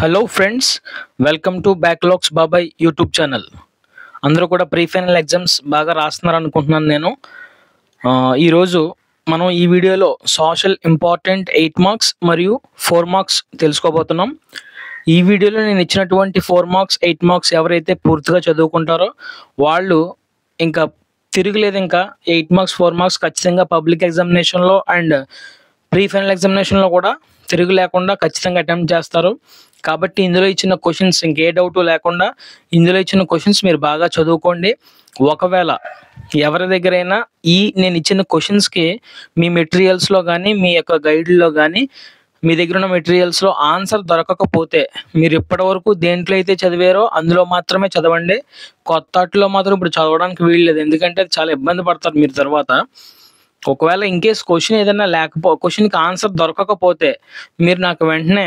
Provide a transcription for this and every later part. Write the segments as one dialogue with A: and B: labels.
A: Hello friends, welcome to backlogs బాబాయ్ YouTube channel. అందరూ కూడా ప్రీ ఫైనల్ ఎగ్జామ్స్ బాగా రాస్తున్నారు అనుకుంటున్నాను నేను. ఈరోజు మనం ఈ వీడియోలో సోషల్ ఇంపార్టెంట్ 8 మార్క్స్ మరియు 4 మార్క్స్ తెలుసుకోబోతున్నాం. ఈ వీడియోలో నేను ఇచ్చినటువంటి 4 మార్క్స్ 8 మార్క్స్ ఎవరైతే పూర్తిగా చదువుకుంటారో వాళ్ళు ఇంకా తిరగలేదు. ఇంకా 8 మార్క్స్ 4 మార్క్స్ ఖచ్చితంగా పబ్లిక్ ఎగ్జామినేషన్లో అండ్ ప్రీ ఫైనల్ ఎగ్జామినేషన్లో కూడా తిరుగు లేకుండా ఖచ్చితంగా అటెంప్ట్ చేస్తారు. కాబట్టి ఇందులో ఇచ్చిన క్వశ్చన్స్ ఇంకే డౌట్ లేకుండా ఇందులో ఇచ్చిన క్వశ్చన్స్ మీరు బాగా చదువుకోండి. ఒకవేళ ఎవరి దగ్గరైనా నేను ఇచ్చిన క్వశ్చన్స్కి మీ మెటీరియల్స్లో కానీ మీ యొక్క గైడ్లో కానీ మీ దగ్గర ఉన్న మెటీరియల్స్లో ఆన్సర్ దొరకకపోతే మీరు ఇప్పటివరకు దేంట్లో అయితే చదివారో అందులో మాత్రమే చదవండి. కొత్తట్లో మాత్రం ఇప్పుడు చదవడానికి వీల్లేదు, ఎందుకంటే చాలా ఇబ్బంది పడతారు మీరు తర్వాత. ఒకవేళ ఇన్కేస్ క్వశ్చన్ ఏదైనా క్వశ్చన్కి ఆన్సర్ దొరకకపోతే మీరు నాకు వెంటనే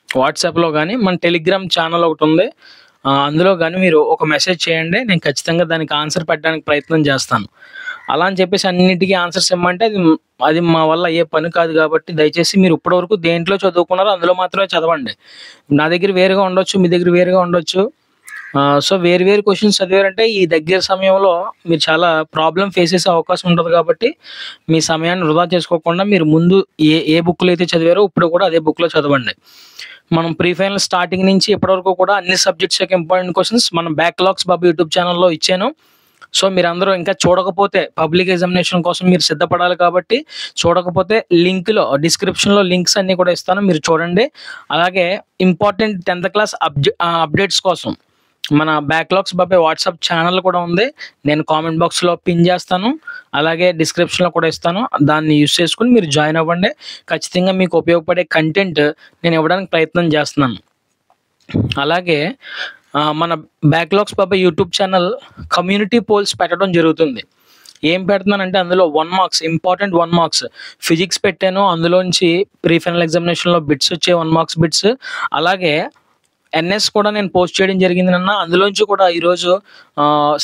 A: వాట్సాప్లో కానీ మన టెలిగ్రామ్ ఛానల్ ఒకటి ఉంది, అందులో కానీ మీరు ఒక మెసేజ్ చేయండి. నేను ఖచ్చితంగా దానికి ఆన్సర్ పెట్టడానికి ప్రయత్నం చేస్తాను. అలా అని చెప్పేసి అన్నింటికీ ఆన్సర్స్ ఇమ్మంటే అది మా వల్ల ఏ పని కాదు. కాబట్టి దయచేసి మీరు ఇప్పటివరకు దేంట్లో చదువుకున్నారో అందులో మాత్రమే చదవండి. నా దగ్గర వేరుగా ఉండొచ్చు, మీ దగ్గర వేరుగా ఉండొచ్చు. సో వేరు క్వశ్చన్స్ చదివారంటే ఈ దగ్గర సమయంలో మీరు చాలా ప్రాబ్లం ఫేస్ చేసే అవకాశం ఉంటుంది. కాబట్టి మీ సమయాన్ని వృధా చేసుకోకుండా మీరు ముందు ఏ బుక్లో అయితే చదివారో ఇప్పుడు కూడా అదే బుక్లో చదవండి. మనం ప్రీ ఫైనల్ స్టార్టింగ్ నుంచి ఇప్పటివరకు కూడా అన్ని సబ్జెక్ట్స్ యొక్క ఇంపార్టెంట్ క్వశ్చన్స్ మనం బ్యాక్లాగ్స్ బాబు యూట్యూబ్ ఛానల్లో ఇచ్చాను. సో మీరందరూ ఇంకా చూడకపోతే పబ్లిక్ ఎగ్జామినేషన్ కోసం మీరు సిద్ధపడాలి. కాబట్టి చూడకపోతే లింక్లో డిస్క్రిప్షన్లో లింక్స్ అన్నీ కూడా ఇస్తాను, మీరు చూడండి. అలాగే ఇంపార్టెంట్ 10th క్లాస్ అప్డేట్స్ కోసం మన బ్యాక్లాగ్స్ బాబాయ్ వాట్సాప్ ఛానల్ కూడా ఉంది, నేను కామెంట్ బాక్స్లో పిన్ చేస్తాను, అలాగే డిస్క్రిప్షన్లో కూడా ఇస్తాను. దాన్ని యూజ్ చేసుకుని మీరు జాయిన్ అవ్వండి. ఖచ్చితంగా మీకు ఉపయోగపడే కంటెంట్ నేను ఇవ్వడానికి ప్రయత్నం చేస్తున్నాను. అలాగే మన బ్యాక్లాగ్స్ బాబాయ్ యూట్యూబ్ ఛానల్ కమ్యూనిటీ పోల్స్ పెట్టడం జరుగుతుంది. ఏం పెడుతున్నానంటే అందులో 1 మార్క్స్ ఇంపార్టెంట్ 1 మార్క్స్ ఫిజిక్స్ పెట్టాను. అందులోంచి ప్రీ ఫైనల్ ఎగ్జామినేషన్లో బిట్స్ వచ్చే 1 మార్క్స్ బిట్స్, అలాగే ఎన్ఎస్ కూడా నేను పోస్ట్ చేయడం జరిగింది అన్న. అందులోంచి కూడా ఈరోజు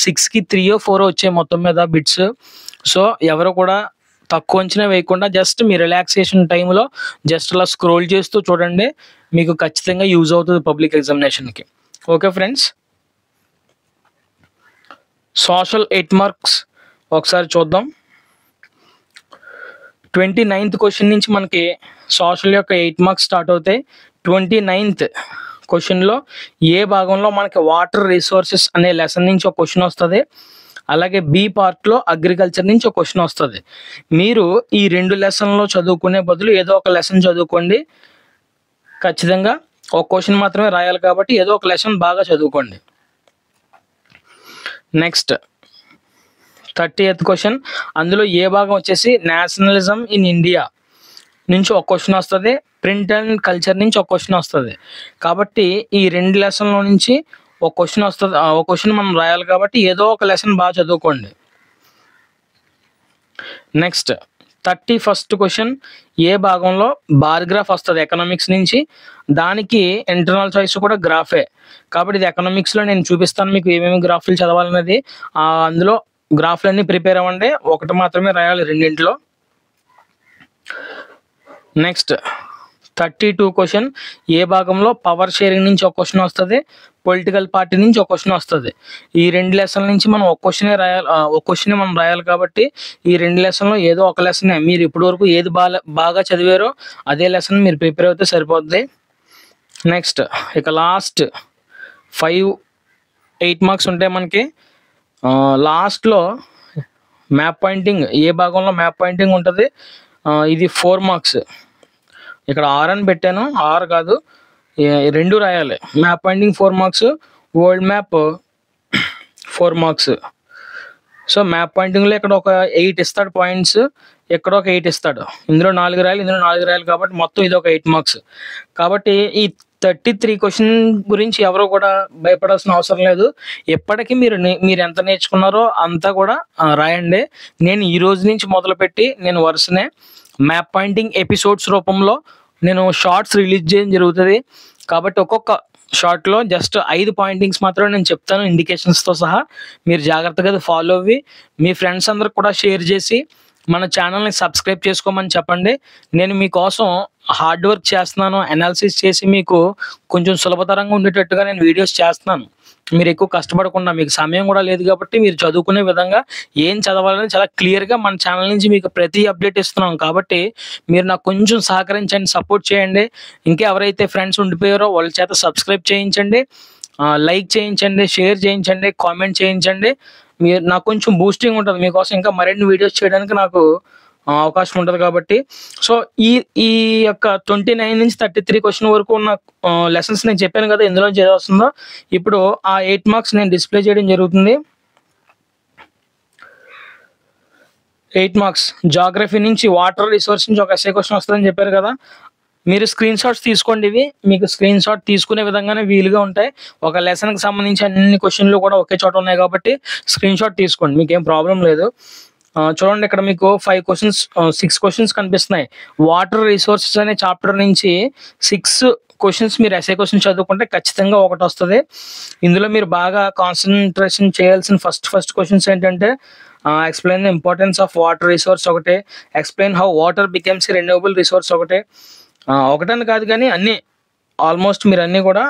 A: 6కి 3 or 4 వచ్చాయి మొత్తం మీద బిట్స్. సో ఎవరు కూడా తక్కువ అంచనా వేయకుండా జస్ట్ మీ రిలాక్సేషన్ టైంలో జస్ట్ అలా స్క్రోల్ చేస్తూ చూడండి, మీకు ఖచ్చితంగా యూజ్ అవుతుంది పబ్లిక్ ఎగ్జామినేషన్కి. ఓకే ఫ్రెండ్స్, సోషల్ 8 మార్క్స్ ఒకసారి చూద్దాం. 29th క్వశ్చన్ నుంచి మనకి సోషల్ యొక్క 8 మార్క్స్ స్టార్ట్ అవుతాయి. 29th క్వశ్చన్లో ఏ భాగంలో మనకి వాటర్ రిసోర్సెస్ అనే లెసన్ నుంచి ఒక క్వశ్చన్ వస్తుంది. అలాగే బి పార్ట్లో అగ్రికల్చర్ నుంచి ఒక క్వశ్చన్ వస్తుంది. మీరు ఈ 2 లెసన్లో చదువుకునే బదులు ఏదో ఒక లెసన్ చదువుకోండి. ఖచ్చితంగా ఒక క్వశ్చన్ మాత్రమే రాయాలి కాబట్టి ఏదో ఒక లెసన్ బాగా చదువుకోండి. నెక్స్ట్ 30th క్వశ్చన్, అందులో ఏ భాగం వచ్చేసి నేషనలిజం ఇన్ ఇండియా నుంచి ఒక క్వశ్చన్ వస్తుంది, ప్రింట్ అండ్ కల్చర్ నుంచి ఒక క్వశ్చన్ వస్తుంది. కాబట్టి ఈ 2 లెసన్ల నుంచి ఒక క్వశ్చన్ వస్తుంది, ఒక క్వశ్చన్ మనం రాయాలి కాబట్టి ఏదో ఒక లెసన్ బాగా చదువుకోండి. నెక్స్ట్ 31st క్వశ్చన్, ఏ భాగంలో బార్ గ్రాఫ్ వస్తుంది ఎకనామిక్స్ నుంచి, దానికి ఇంటర్నల్ చాయిస్ కూడా గ్రాఫే. కాబట్టి ఇది ఎకనామిక్స్లో నేను చూపిస్తాను మీకు ఏమేమి గ్రాఫ్లు చదవాలనేది. అందులో గ్రాఫ్లన్నీ ప్రిపేర్ అవ్వండి, ఒకటి మాత్రమే రాయాలి రెండింటిలో. నెక్స్ట్ 32 క్వశ్చన్, ఏ భాగంలో పవర్ షేరింగ్ నుంచి ఒక క్వశ్చన్ వస్తుంది, పొలిటికల్ పార్టీ నుంచి ఒక క్వశ్చన్ వస్తుంది. ఈ 2 లెసన్ల నుంచి మనం ఒక క్వశ్చన్ మనం రాయాలి కాబట్టి ఈ 2 లెసన్లో ఏదో ఒక లెసనే మీరు ఇప్పటివరకు ఏది బాగా చదివారో అదే లెసన్ మీరు ప్రిపేర్ అయితే సరిపోద్ది. నెక్స్ట్ ఇక లాస్ట్ 8 మార్క్స్ ఉంటాయి మనకి. లాస్ట్లో మ్యాప్ పాయింటింగ్, ఏ భాగంలో మ్యాప్ పాయింటింగ్ ఉంటుంది, ఇది 4 మార్క్స్. ఇక్కడ 6 అని పెట్టాను, 6 కాదు 2 రాయాలి. Map pointing 4 marks, world map 4 marks. So map పాయింటింగ్లో ఇక్కడ ఒక 8 ఇస్తాడు పాయింట్స్, ఇక్కడ ఒక 8 ఇస్తాడు. ఇందులో 4 రాయాలి, ఇందులో 4 రాయాలి కాబట్టి మొత్తం ఇది ఒక 8 మార్క్స్. కాబట్టి ఈ 33 క్వశ్చన్ గురించి ఎవరు కూడా భయపడాల్సిన అవసరం లేదు. ఎప్పటికీ మీరు ఎంత నేర్చుకున్నారో అంతా కూడా రాయండి. నేను ఈ రోజు నుంచి మొదలుపెట్టి నేను వరుసనే మ్యాప్ పాయింటింగ్ ఎపిసోడ్స్ రూపంలో నేను షార్ట్స్ రిలీజ్ చేయడం జరుగుతుంది. కాబట్టి ఒక్కొక్క షార్ట్లో జస్ట్ 5 పాయింటింగ్స్ మాత్రమే నేను చెప్తాను ఇండికేషన్స్తో సహా. మీరు జాగ్రత్తగా ఫాలో అవ్వి మీ ఫ్రెండ్స్ అందరికి కూడా షేర్ చేసి మన ఛానల్ని సబ్స్క్రైబ్ చేసుకోమని చెప్పండి. నేను మీకోసం హార్డ్ వర్క్ చేస్తున్నాను. అనాలిసిస్ చేసి మీకు కొంచెం సులభతరంగా ఉండేటట్టుగా నేను వీడియోస్ చేస్తున్నాను. మీరు ఎక్కువ కష్టపడకుండా, మీకు సమయం కూడా లేదు కాబట్టి మీరు చదువుకునే విధంగా ఏం చదవాలని చాలా క్లియర్‌గా మన ఛానల్ నుంచి మీకు ప్రతి అప్డేట్ ఇస్తున్నాం. కాబట్టి మీరు నాకు కొంచెం సహకరించండి, సపోర్ట్ చేయండి. ఇంకా ఎవరైతే ఫ్రెండ్స్ ఉండిపోయారో వాళ్ళ చేత సబ్స్క్రైబ్ చేయించండి. లైక్ చేయించండి, షేర్ చేయించండి, కామెంట్ చేయించండి. మీరు నాకు కొంచెం బూస్టింగ్ ఉంటది. మీకోసం ఇంకా మరిన్ని వీడియోస్ చేయడానికి నాకు అవకాశం ఉంటది కాబట్టి. సో, ఈ ఈ యొక్క 29-33 క్వెషన్ వరకు ఉన్న లెసన్స్ నేను చెప్పాను కదా! ఎందులోంచి ఏదొస్తుందో. ఇప్పుడు ఆ 8 మార్క్స్ నేను డిస్‌ప్లే చేయడం జరుగుతుంది. 8 మార్క్స్ జియోగ్రఫీ నుంచి, వాటర్ రిసోర్స్ నుంచి ఒక ఎస్సే క్వెషన్ వస్తదని చెప్పారు కదా! మీరు స్క్రీన్ షాట్స్ తీసుకోండి ఇవి. మీకు స్క్రీన్ షాట్ తీసుకునే విధంగానే వీలుగా ఉంటాయి. ఒక లెసన్‌కి సంబంధించి అన్ని క్వెషన్‌లు కూడా ఒకే చోట ఉన్నాయి కాబట్టి స్క్రీన్ షాట్ తీసుకోండి. మీకేం ప్రాబ్లమ్ లేదు. చూడండి ఇక్కడ మీకు 6 క్వెషన్స్ కనిపిస్తున్నాయి. వాటర్ రిసోర్సెస్ అనే చాప్టర్ నుంచి 6 క్వెషన్స్ మీరు ఎస్సే క్వెషన్ చదువుకుంటే ఖచ్చితంగా ఒకటొస్తది. ఇందులో మీరు బాగా కాన్సంట్రేషన్ చేయాల్సిన ఫస్ట్ క్వెషన్స్ ఏంటంటే explain the importance of water resource ఒకటి, explain how water becomes a renewable resource ఒకటి. ఒకటని కాదు కానీ అన్నీ ఆల్మోస్ట్ మీరు అన్నీ కూడా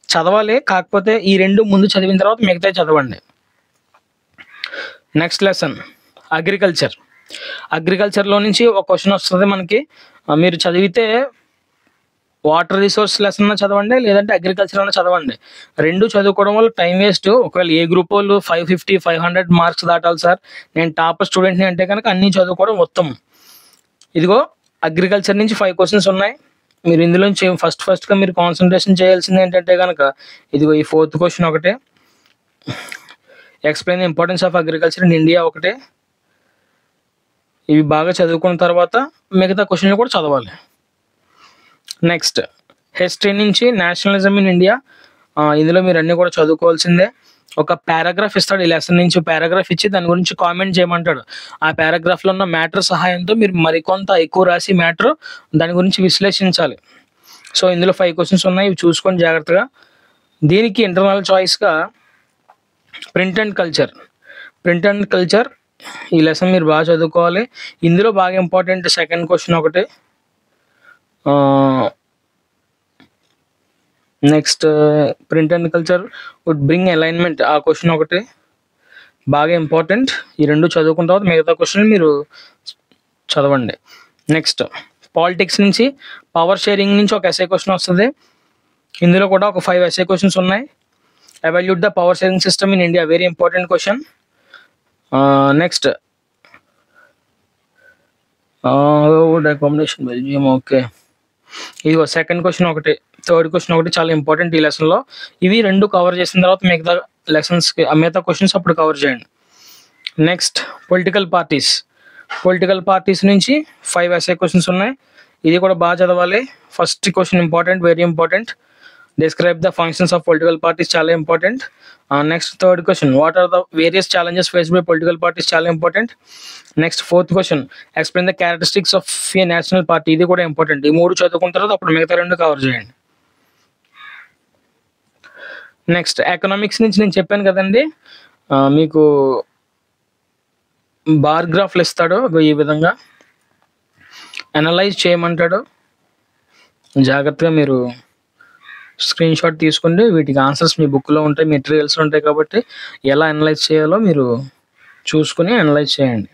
A: చదవాలి. కాకపోతే ఈ 2 ముందు చదివిన తర్వాత మిగతాయి చదవండి. Next lesson agriculture. అగ్రికల్చర్‌లో నుంచి ఒక క్వెషన్ వస్తది మనకి. మీరు చదివితే వాటర్ రిసోర్స్ లెసన్ అన్నా చదవండి, లేదంటే అగ్రికల్చర్ అన్నా చదవండి. 2 చదువుకోవడం వల్ల టైం వేస్ట్. ఒకవేళ ఏ గ్రూప్ వాళ్ళు 550, 500 మార్క్స్ దాటాలి సార్, నేను టాపర్ స్టూడెంట్‌ని అంటే కనుక అన్నీ చదువుకోవడం ఉత్తమం. ఇదిగో అగ్రికల్చర్ నుంచి 5 క్వెషన్స్ ఉన్నాయి. మీరు ఇందులోంచి ఫస్ట్‌గా మీరు కాన్సంట్రేషన్ చేయాల్సింది ఏంటంటే గనక ఇదిగో ఈ 4th క్వెషన్ ఒకటే. Explain the importance of agriculture in India ఒకటే. ఇవి బాగా చదువుకున్న తర్వాత మిగతా క్వెషన్‌లు కూడా చదవాలి. నెక్స్ట్ హిస్టరీ నుంచి నేషనలిజం ఇన్ ఇండియా. ఇందులో మీరు అన్నీ కూడా చదువుకోవాల్సిందే. ఒక పారాగ్రాఫ్ ఇస్తాడు ఈ లెసన్ నుంచి. పారాగ్రాఫ్ ఇచ్చి దాని గురించి కామెంట్ చేయమంటాడు. ఆ పారాగ్రాఫ్‌లో ఉన్న మ్యాటర్ సహాయంతో మీరు మరికొంత ఎక్కువ రాసి మ్యాటర్ దాని గురించి విశ్లేషించాలి. సో, ఇందులో 5 క్వెషన్స్ ఉన్నాయి. ఇవి చూసుకోండి జాగ్రత్తగా. దీనికి ఇంటర్నల్ చాయిస్‌గా ప్రింట్ అండ్ కల్చర్ ఈ లెసన్ మీరు బాగా చదువుకోవాలి. ఇందులో బాగా ఇంపార్టెంట్ సెకండ్ క్వెషన్ ఒకటి. Next print and culture would bring alignment, ఆ క్వెషన్ ఒకటి బాగా ఇంపార్టెంట్. ఈ 2 చదువుకున్న తర్వాత మిగతా క్వెషన్‌లు మీరు చదవండి. నెక్స్ట్ పాలిటిక్స్ నుంచి పవర్ షేరింగ్ నుంచి ఒక ఎస్సే క్వెషన్ వస్తది. ఇందులో కూడా ఒక 5 ఎస్సే క్వెషన్స్ ఉన్నాయి. Evaluate the power sharing system in India, very important question. Next accommodation Belgium, okay. ఇదిగో సెకండ్ క్వెషన్ ఒకటి, థర్డ్ క్వెషన్ ఒకటి చాలా ఇంపార్టెంట్ ఈ లెసన్‌లో. ఇవి 2 కవర్ చేసిన తర్వాత మిగతా లెసన్స్‌కి మిగతా క్వెషన్స్ అప్పుడు కవర్ చేయండి. నెక్స్ట్ పొలిటికల్ పార్టీస్ నుంచి 5 ఎస్సే క్వెషన్స్ ఉన్నాయి. ఇది కూడా బాగా చదవాలి. First question important, very important. Describe the functions of political parties, చాలా important. Next third question, what are the various challenges faced by political parties, చాలా important. Next fourth question, explain the characteristics of a national party, ఇది కూడా important. ఈ 3 చదువుకున్న తర్వాత అప్పుడు మిగతా 2 cover చేయండి. నెక్స్ట్ ఎకనామిక్స్ నుంచి నేను చెప్పాను కదండి, మీకు బార్ గ్రాఫ్లు ఇస్తాడు. ఈ విధంగా అనలైజ్ చేయమంటాడు. జాగ్రత్తగా మీరు స్క్రీన్ షాట్ తీసుకోండి. వీటికి ఆన్సర్స్ మీ బుక్‌లో ఉంటాయి, మెటీరియల్స్ ఉంటాయి కాబట్టి ఎలా అనలైజ్ చేయాలో మీరు చూసుకొని అనలైజ్ చేయండి.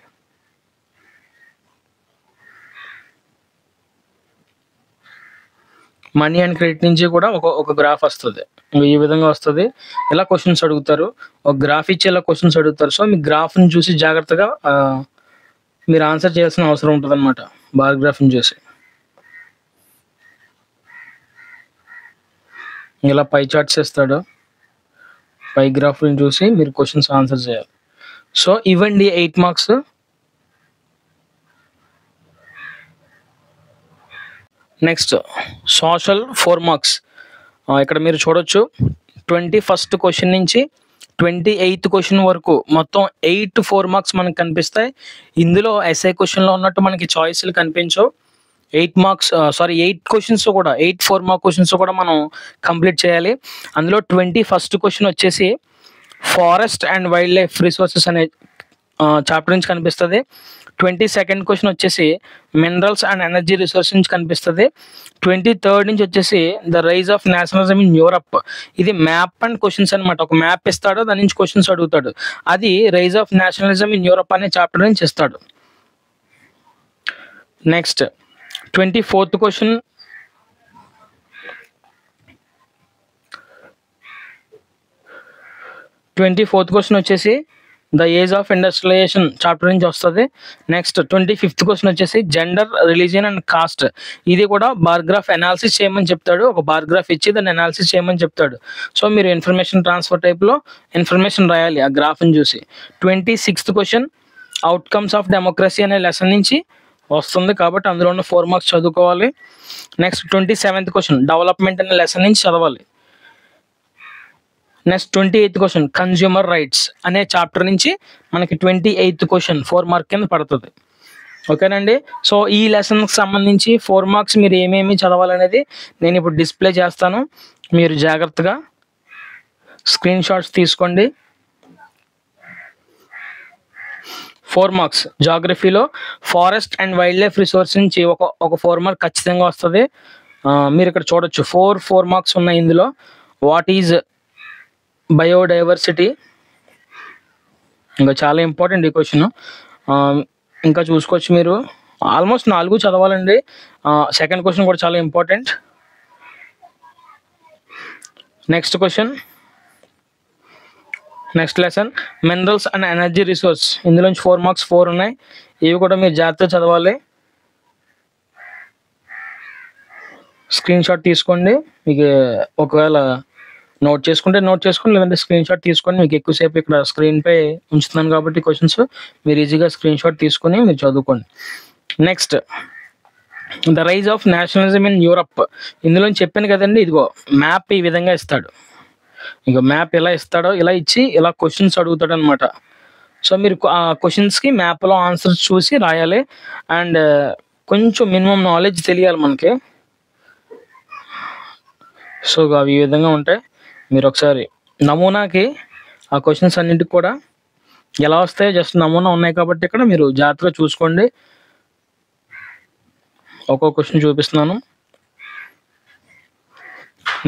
A: మనీ అండ్ క్రెడిట్ నుంచి కూడా ఒక గ్రాఫ్ వస్తది. ఈ విధంగా వస్తది. ఇలా క్వెషన్స్ అడుగుతారు. ఒక గ్రాఫ్ ఇచ్చి ఇలా క్వెషన్స్ అడుగుతారు. సో, మీ గ్రాఫ్‌ని చూసి జాగ్రత్తగా మీరు ఆన్సర్ చేయాల్సిన అవసరం ఉంటదన్నమాట. బార్ గ్రాఫ్‌ని చూసి. ఇలా పై చార్ట్స్ ఇస్తాడు. పై గ్రాఫ్‌లను చూసి మీరు క్వెషన్స్ ఆన్సర్ చేయాలి. సో, ఇవ్వండి 8 మార్క్స్. Next social 4 marks. ఇక్కడ మీరు చూడొచ్చు 21st క్వెషన్ నుంచి 28th క్వెషన్ వరకు మొత్తం 8 4 మార్క్స్ మనకు కనిపిస్తాయి. ఇందులో ఎస్ఏ క్వెషన్‌లో ఉన్నట్టు మనకి చాయిస్‌లు కనిపించవు. 8 క్వెషన్స్ కూడా 8 4 మార్క్ క్వెషన్స్ కూడా మనం కంప్లీట్ చేయాలి. అందులో 21st క్వెషన్ వచ్చేసి forest and wild life resources అనే చాప్టర్ నుంచి కనిపిస్తుంది. 22nd క్వశ్చన్ వచ్చేసి మినరల్స్ అండ్ ఎనర్జీ రిసోర్స్ నుంచి కనిపిస్తుంది. 23rd నుంచి వచ్చేసి the rise of nationalism in Europe. ఇది మ్యాప్ అండ్ క్వశ్చన్స్ అనమాట. ఒక మ్యాప్ ఇస్తాడు, దాని నుంచి క్వశ్చన్స్ అడుగుతాడు. అది rise of nationalism in Europe అనే చాప్టర్ నుంచి ఇస్తాడు. నెక్స్ట్ 24th క్వశ్చన్ వచ్చేసి the age of industrialisation chapter నుంచి వస్తుంది. నెక్స్ట్ 25th క్వశ్చన్ వచ్చేసి జెండర్, రిలీజియన్ అండ్ కాస్ట్. ఇది కూడా బార్ గ్రాఫ్ అనాలిసిస్ చేయమని చెప్తాడు. ఒక బార్ గ్రాఫ్ ఇచ్చి దాన్ని అనాలిసిస్ చేయమని చెప్తాడు. సో మీరు ఇన్ఫర్మేషన్ ట్రాన్స్ఫర్ టైప్లో ఇన్ఫర్మేషన్ రాయాలి ఆ గ్రాఫ్ని చూసి. 26th question outcomes of democracy అనే లెసన్ నుంచి వస్తుంది, కాబట్టి అందులో ఉన్న 4 మార్క్స్ చదువుకోవాలి. నెక్స్ట్ 27th క్వశ్చన్ డెవలప్మెంట్ అనే లెసన్ నుంచి చదవాలి. Next 28th question consumer rights అనే చాప్టర్ నుంచి మనకి 28th క్వశ్చన్ 4 మార్క్ కింద పడుతుంది. ఓకేనండి. సో ఈ లెసన్కి సంబంధించి 4 మార్క్స్ మీరు ఏమేమి చదవాలనేది నేను ఇప్పుడు డిస్ప్లే చేస్తాను. మీరు జాగ్రత్తగా స్క్రీన్ షాట్స్ తీసుకోండి. 4 మార్క్స్ జాగ్రఫీలో forest and wildlife resource నుంచి ఒక 4 మార్క్ ఖచ్చితంగా వస్తుంది. మీరు ఇక్కడ చూడొచ్చు 4 మార్క్స్ ఉన్నాయి ఇందులో. వాట్ ఈజ్ బయోడైవర్సిటీ, ఇంకా చాలా ఇంపార్టెంట్ ఈ క్వశ్చన్. ఇంకా చూసుకోవచ్చు మీరు. ఆల్మోస్ట్ 4 చదవాలండి. సెకండ్ క్వశ్చన్ కూడా చాలా important. Next question, next lesson minerals and energy resource. ఇందులోంచి 4 మార్క్స్ 4 ఉన్నాయి. ఇవి కూడా మీరు జాగ్రత్తగా చదవాలి. స్క్రీన్ షాట్ తీసుకోండి. మీకు ఒకవేళ నోట్ చేసుకుంటే లేదంటే స్క్రీన్ షాట్ తీసుకొని, మీకు ఎక్కువసేపు ఇక్కడ స్క్రీన్పై ఉంచుతున్నాను కాబట్టి క్వశ్చన్స్ మీరు ఈజీగా స్క్రీన్ షాట్ తీసుకొని మీరు చదువుకోండి. Next the rise of nationalism in Europe. ఇందులో చెప్పాను కదండి, ఇదిగో మ్యాప్ ఈ విధంగా ఇస్తాడు. ఇంకో మ్యాప్ ఎలా ఇస్తాడో ఇలా ఇచ్చి ఇలా క్వశ్చన్స్ అడుగుతాడు అనమాట. సో మీరు ఆ క్వశ్చన్స్కి మ్యాప్లో ఆన్సర్స్ చూసి రాయాలి. అండ్ కొంచెం మినిమం నాలెడ్జ్ తెలియాలి మనకి. సో అవి ఈ విధంగా ఉంటాయి. మీరు ఒకసారి నమూనాకి ఆ క్వశ్చన్స్ అన్నింటికి కూడా ఎలా వస్తాయో జస్ట్ నమూనా ఉన్నాయి కాబట్టి ఇక్కడ మీరు జాగ్రత్తగా చూసుకోండి. ఒక్కో క్వశ్చన్ చూపిస్తున్నాను.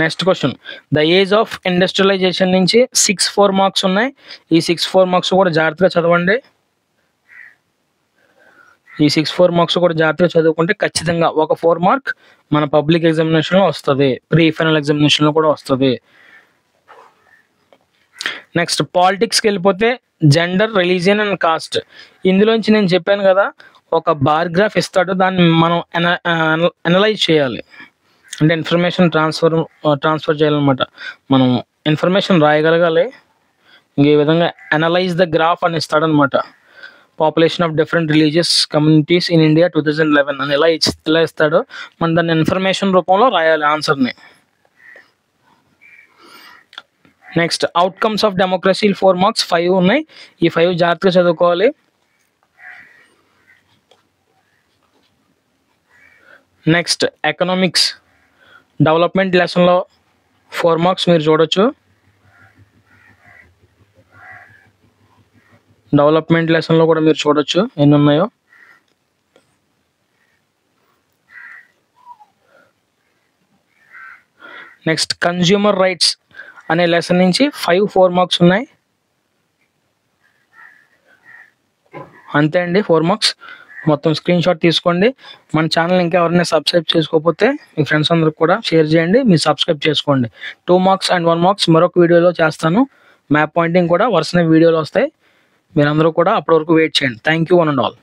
A: Next question the age of industrialisation నుంచి 4 మార్క్స్ ఉన్నాయి. ఈ 4 మార్క్స్ కూడా జాగ్రత్తగా చదవండి. ఈ 4 మార్క్స్ కూడా జాగ్రత్తగా చదువుకుంటే ఖచ్చితంగా ఒక 4 మార్క్ మన పబ్లిక్ ఎగ్జామినేషన్లో వస్తుంది, ప్రీ ఫైనల్ ఎగ్జామినేషన్లో కూడా వస్తుంది. నెక్స్ట్ పాలిటిక్స్కి వెళ్ళిపోతే జెండర్, రిలీజియన్ అండ్ కాస్ట్. ఇందులోంచి నేను చెప్పాను కదా, ఒక బార్ గ్రాఫ్ ఇస్తాడు, దాన్ని మనం అనలైజ్ చేయాలి. అంటే ఇన్ఫర్మేషన్ ట్రాన్స్ఫర్ చేయాలన్నమాట. మనం ఇన్ఫర్మేషన్ రాయగలగాలి. ఈ విధంగా అనలైజ్ ద గ్రాఫ్ అని ఇస్తాడనమాట. Population of different religious communities in India 2011 అని ఇలా ఇస్తాడు. మనం దాన్ని ఇన్ఫర్మేషన్ రూపంలో రాయాలి ఆన్సర్ని. Next outcomes of democracy 4 marks 5 ఉన్నాయి. ఈ 5 జాగ్రత్తగా చదువుకోవాలి. నెక్స్ట్ ఎకనామిక్స్ డెవలప్మెంట్ లెసన్లో 4 మార్క్స్ మీరు చూడొచ్చు. డెవలప్మెంట్ లెసన్లో కూడా మీరు చూడొచ్చు ఎన్ని ఉన్నాయో. నెక్స్ట్ కన్జ్యూమర్ రైట్స్ అనే లెసన్ నుంచి 4 మార్క్స్ ఉన్నాయి. అంతే అండి, 4 మార్క్స్. మొత్తం స్క్రీన్ షాట్ తీసుకోండి. మన ఛానల్ ఇంకా ఎవరైనా సబ్స్క్రైబ్ చేసుకోకపోతే మీ ఫ్రెండ్స్ అందరికి కూడా షేర్ చేయండి. మీరు సబ్స్క్రైబ్ చేసుకోండి. 2 మార్క్స్ అండ్ 1 మార్క్స్ మరొక వీడియోలో చేస్తాను. మ్యాప్ పాయింటింగ్ కూడా వరుసనే వీడియోలు వస్తాయి. మీరందరూ కూడా అప్పటి వరకు వెయిట్ చేయండి. Thank you one and all.